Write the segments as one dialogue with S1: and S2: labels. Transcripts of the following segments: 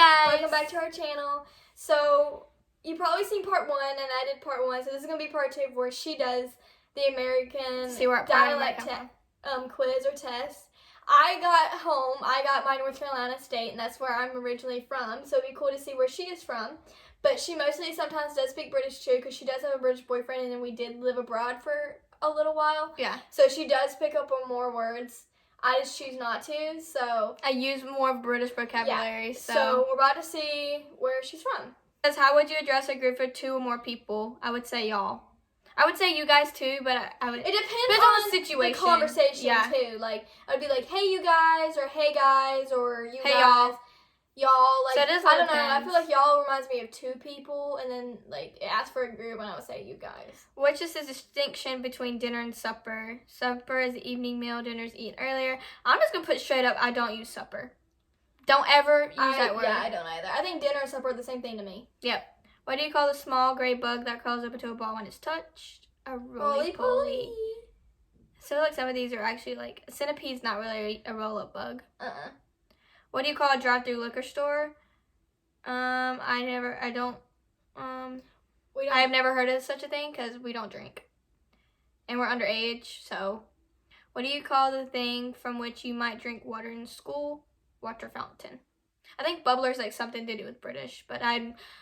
S1: guys!
S2: Welcome back to our channel. So, you probably seen part 1, and I did part 1, so this is going to be part 2 where she does the American dialect quiz or test. I got my North Carolina state, and that's where I'm originally from, so it'd be cool to see where she is from. But she mostly sometimes does speak British too, because she does have a British boyfriend, and then we did live abroad for a little while.
S1: Yeah.
S2: So she does pick up on more words. I just choose not to, so...
S1: I use more British vocabulary,
S2: yeah. So we're about to see where she's from.
S1: How would you address a group of 2 or more people? I would say y'all. I would say you guys too, but I would...
S2: It depends on the situation. The conversation too. Like, I would be like, hey you guys, or hey guys, or you
S1: hey,
S2: guys. Y'all, like,
S1: so it is
S2: I don't know, I feel like y'all reminds me of 2 people, and then, like, it asks for a group, and I would say you guys.
S1: Which is the distinction between dinner and supper? Supper is the evening meal, dinner is eaten earlier. I'm just going to put straight up, I don't use supper. Don't ever use that word.
S2: Yeah, I don't either. I think dinner and supper are the same thing to me.
S1: Yep. What do you call the small gray bug that curls up into a ball when it's touched? A roly-poly. I feel like some of these are actually, like, a centipede's not really a roll-up bug. What do you call a drive-through liquor store? I have never heard of such a thing because we don't drink. And we're underage, so. What do you call the thing from which you might drink water in school? Water fountain. I think bubbler is like something to do with British, but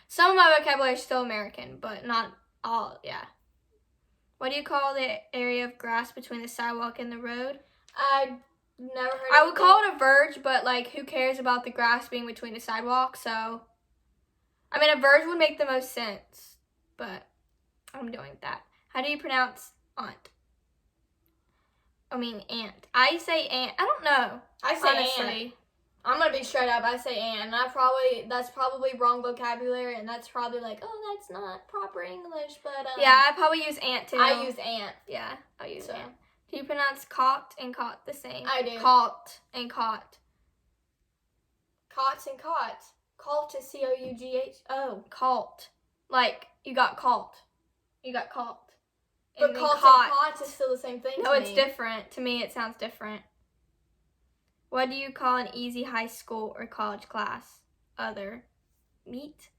S1: some of my vocabulary is still American, but not all, yeah. What do you call the area of grass between the sidewalk and the road?
S2: Never heard
S1: I would call it a verge, but, like, who cares about the grass being between the sidewalk, so... I mean, a verge would make the most sense, but I'm doing that. How do you pronounce aunt? I mean, aunt. I say aunt. I don't know.
S2: I say aunt. I'm going to be straight up. I say aunt, and that's probably wrong vocabulary, and that's probably like, oh, that's not proper English, but...
S1: yeah, I probably use aunt, too.
S2: I use aunt.
S1: Yeah, I use aunt. Do you pronounce caught and caught the same?
S2: I do.
S1: Caught and caught.
S2: Caught and caught. Caught is C-O-U-G-H. Oh.
S1: Caught. Like, you got caught. You got caught.
S2: But caught and caught is still the same thing
S1: No, it's different. To me, it sounds different. What do you call an easy high school or college class? Other. Meat?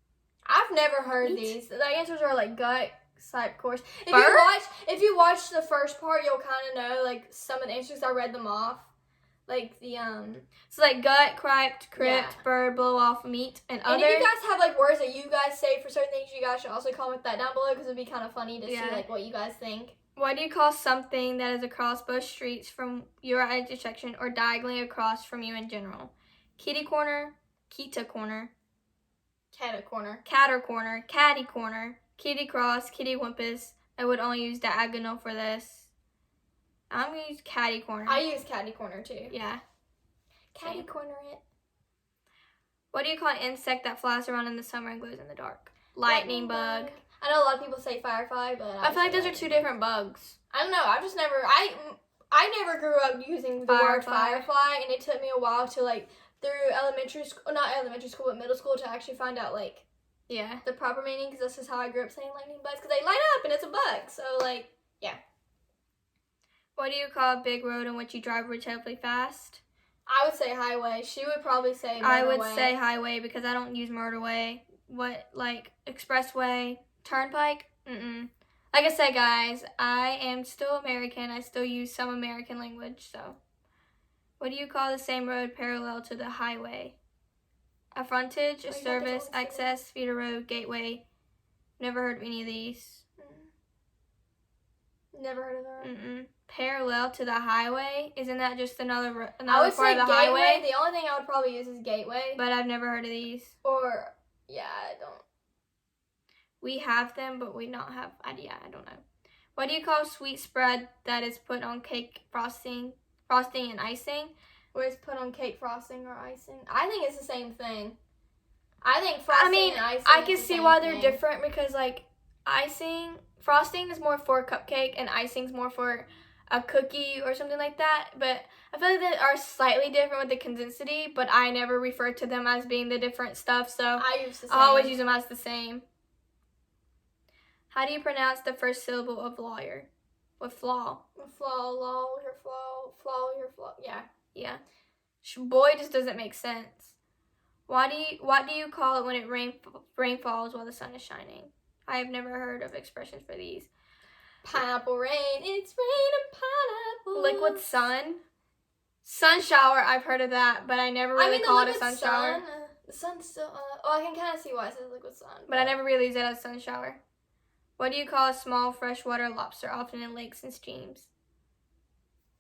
S2: I've never heard these. The answers are like gut type course. If you watch the first part, you'll kind of know like some of the answers. I read them off, like the
S1: So like gut, crypt, bird, blow off, meat, and other.
S2: And if you guys have like words that you guys say for certain things, you guys should also comment that down below because it'd be kind of funny to see like what you guys think.
S1: What do you call something that is across both streets from your intersection or diagonally across from you in general? Kitty corner, kita corner,
S2: catter corner,
S1: catter corner, catty corner. Kitty cross, kitty wumpus. I would only use diagonal for this. I'm going to use catty corner.
S2: I use catty corner too.
S1: Yeah.
S2: Catty corner it.
S1: What do you call an insect that flies around in the summer and glows in the dark? Lightning bug.
S2: I know a lot of people say firefly, but
S1: I feel like those are 2 different bugs.
S2: I don't know. I've just never... I never grew up using the word firefly, and it took me a while to, like, through elementary school... Not elementary school, but middle school to actually find out, like...
S1: Yeah.
S2: The proper meaning, because this is how I grew up saying lightning bugs, because they light up and it's a bug. So, like, yeah.
S1: What do you call a big road in which you drive relatively fast?
S2: I would say highway. She would probably say motorway.
S1: I would say highway because I don't use motorway. What, like, expressway, turnpike? Like I said, guys, I am still American. I still use some American language, so. What do you call the same road parallel to the highway? A frontage, a service, access, feeder road, gateway. Never heard of any of these.
S2: Never heard of that.
S1: Parallel to the highway? Isn't that just another part of the
S2: gateway.
S1: highway?
S2: The only thing I would probably use is gateway.
S1: But I've never heard of these.
S2: Or, yeah, I don't.
S1: We have them, but we not have, I don't know. What do you call sweet spread that is put on cake frosting and icing?
S2: Where it's put on cake frosting or icing. I think it's the same thing. I think frosting and icing
S1: I can see why they're different because, like, frosting is more for a cupcake and icing's more for a cookie or something like that. But I feel like they are slightly different with the consistency, but I never refer to them as being the different stuff, so I always use them as the same. How do you pronounce the first syllable of lawyer? With flaw.
S2: With flaw, law, your flaw, flaw, your flaw. Yeah.
S1: Yeah. Boy just doesn't make sense. What do you call it when it rain falls while the sun is shining? I have never heard of expressions for these.
S2: Pineapple rain. It's raining pineapple.
S1: Liquid sun. Sun shower. I've heard of that, but I never really call it a sun shower.
S2: The sun's still. I can kind of see why it says liquid sun.
S1: But I never really use it as sun shower. What do you call a small freshwater lobster, often in lakes and streams?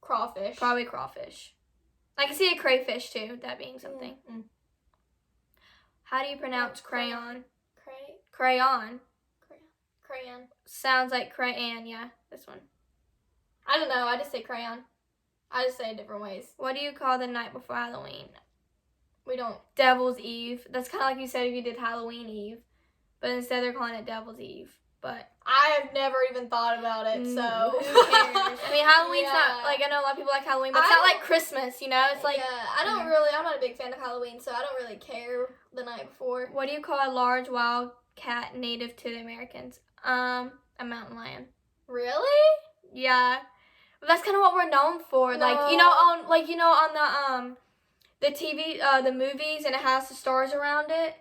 S2: Crawfish.
S1: Probably crawfish. I can see a crayfish too. That being something.
S2: Mm-hmm.
S1: How do you pronounce crayon?
S2: Crayon.
S1: Sounds like crayon, yeah. This one.
S2: I don't know. I just say crayon. I just say it different ways.
S1: What do you call the night before Halloween?
S2: We don't.
S1: Devil's Eve. That's kind of like you said if you did Halloween Eve. But instead they're calling it Devil's Eve. But
S2: I have never even thought about it, so.
S1: Who cares? I mean, Halloween's not, like, I know a lot of people like Halloween, but it's not like Christmas, you know? It's like.
S2: Yeah, I'm not a big fan of Halloween, so I don't really care the night before.
S1: What do you call a large wild cat native to the Americans? A mountain lion.
S2: Really?
S1: Yeah. Well, that's kind of what we're known for. No. Like, on the TV, the movies, and it has the stars around it.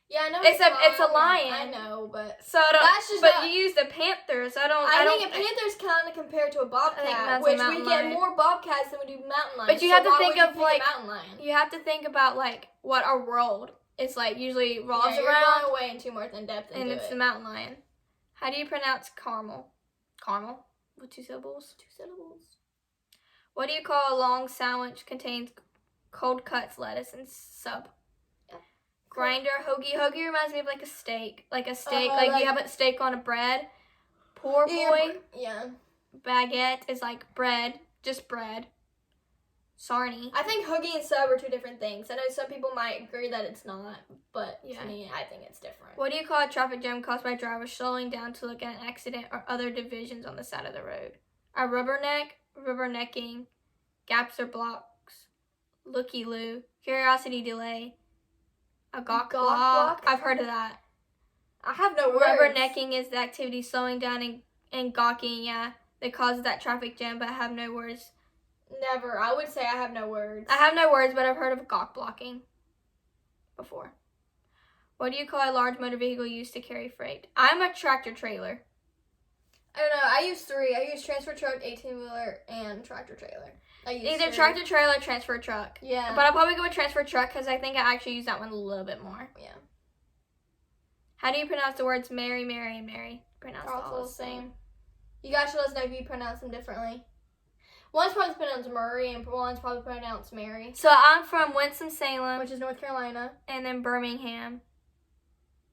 S2: Yeah, I know.
S1: It's a lion.
S2: I know, but
S1: so I don't.
S2: That's just
S1: but you use the panther, so I
S2: think a panther's kind of compared to a bobcat, which we get more bobcats than we do mountain lions.
S1: But you have to think of like
S2: mountain lion.
S1: You have to think about like what our world is like. Usually revolves around.
S2: You're going way into more than depth.
S1: And it's the mountain lion. How do you pronounce caramel? Caramel with 2 syllables.
S2: 2 syllables.
S1: What do you call a long sandwich contains cold cuts, lettuce, and sub? Grinder, hoagie. Hoagie reminds me of like a steak. Like a steak, like you have a steak on a bread. Poor boy.
S2: Yeah.
S1: Baguette is like bread, just bread. Sarnie.
S2: I think hoagie and sub are 2 different things. I know some people might agree that it's not, but to me, I think it's different.
S1: What do you call a traffic jam caused by drivers slowing down to look at an accident or other divisions on the side of the road? A rubbernecking, gaps or blocks, looky-loo, curiosity delay, a gawk block. I've heard of that.
S2: I have no words.
S1: Rubbernecking is the activity slowing down and gawking, that causes that traffic jam, but I have no words.
S2: Never. I would say I have no words.
S1: I have no words, but I've heard of gawk blocking before. What do you call a large motor vehicle used to carry freight? I'm a tractor trailer.
S2: I don't know. I use 3. I use transfer truck, 18-wheeler, and tractor trailer.
S1: Either 3. Tractor trailer or transfer truck.
S2: Yeah.
S1: But I'll probably go with transfer truck because I think I actually use that one a little bit more.
S2: Yeah.
S1: How do you pronounce the words Mary, Mary, and Mary? Pronounce
S2: all the same. You guys should let us know if you pronounce them differently. One's probably pronounced Murray, and one's probably pronounced Mary.
S1: So I'm from Winston-Salem,
S2: which is North Carolina,
S1: and then Birmingham.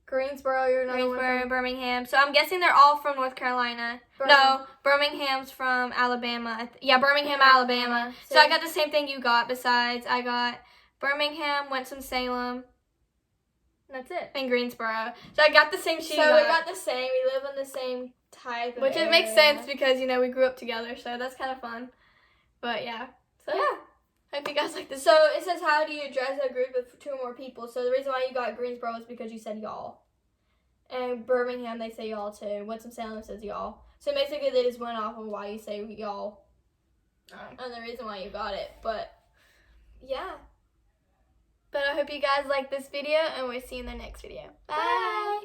S2: Greensboro, you're another one from
S1: Birmingham. So I'm guessing they're all from North Carolina. No, Birmingham's from Alabama. Birmingham, Alabama. So I got the same thing you got. Besides, I got Birmingham, Winston-Salem.
S2: That's it.
S1: And Greensboro. So I got the same shit.
S2: So we got the same. We live in the same type of
S1: Which
S2: area.
S1: It makes sense because, we grew up together. So that's kind of fun. But yeah. So yeah. Hope you guys like this.
S2: So it says, how do you address a group of 2 or more people? So the reason why you got Greensboro is because you said y'all. And Birmingham, they say y'all too. Winston-Salem says y'all. So basically, they just went off of why you say y'all. And the reason why you got it. But yeah.
S1: But I hope you guys like this video, and we'll see you in the next video. Bye.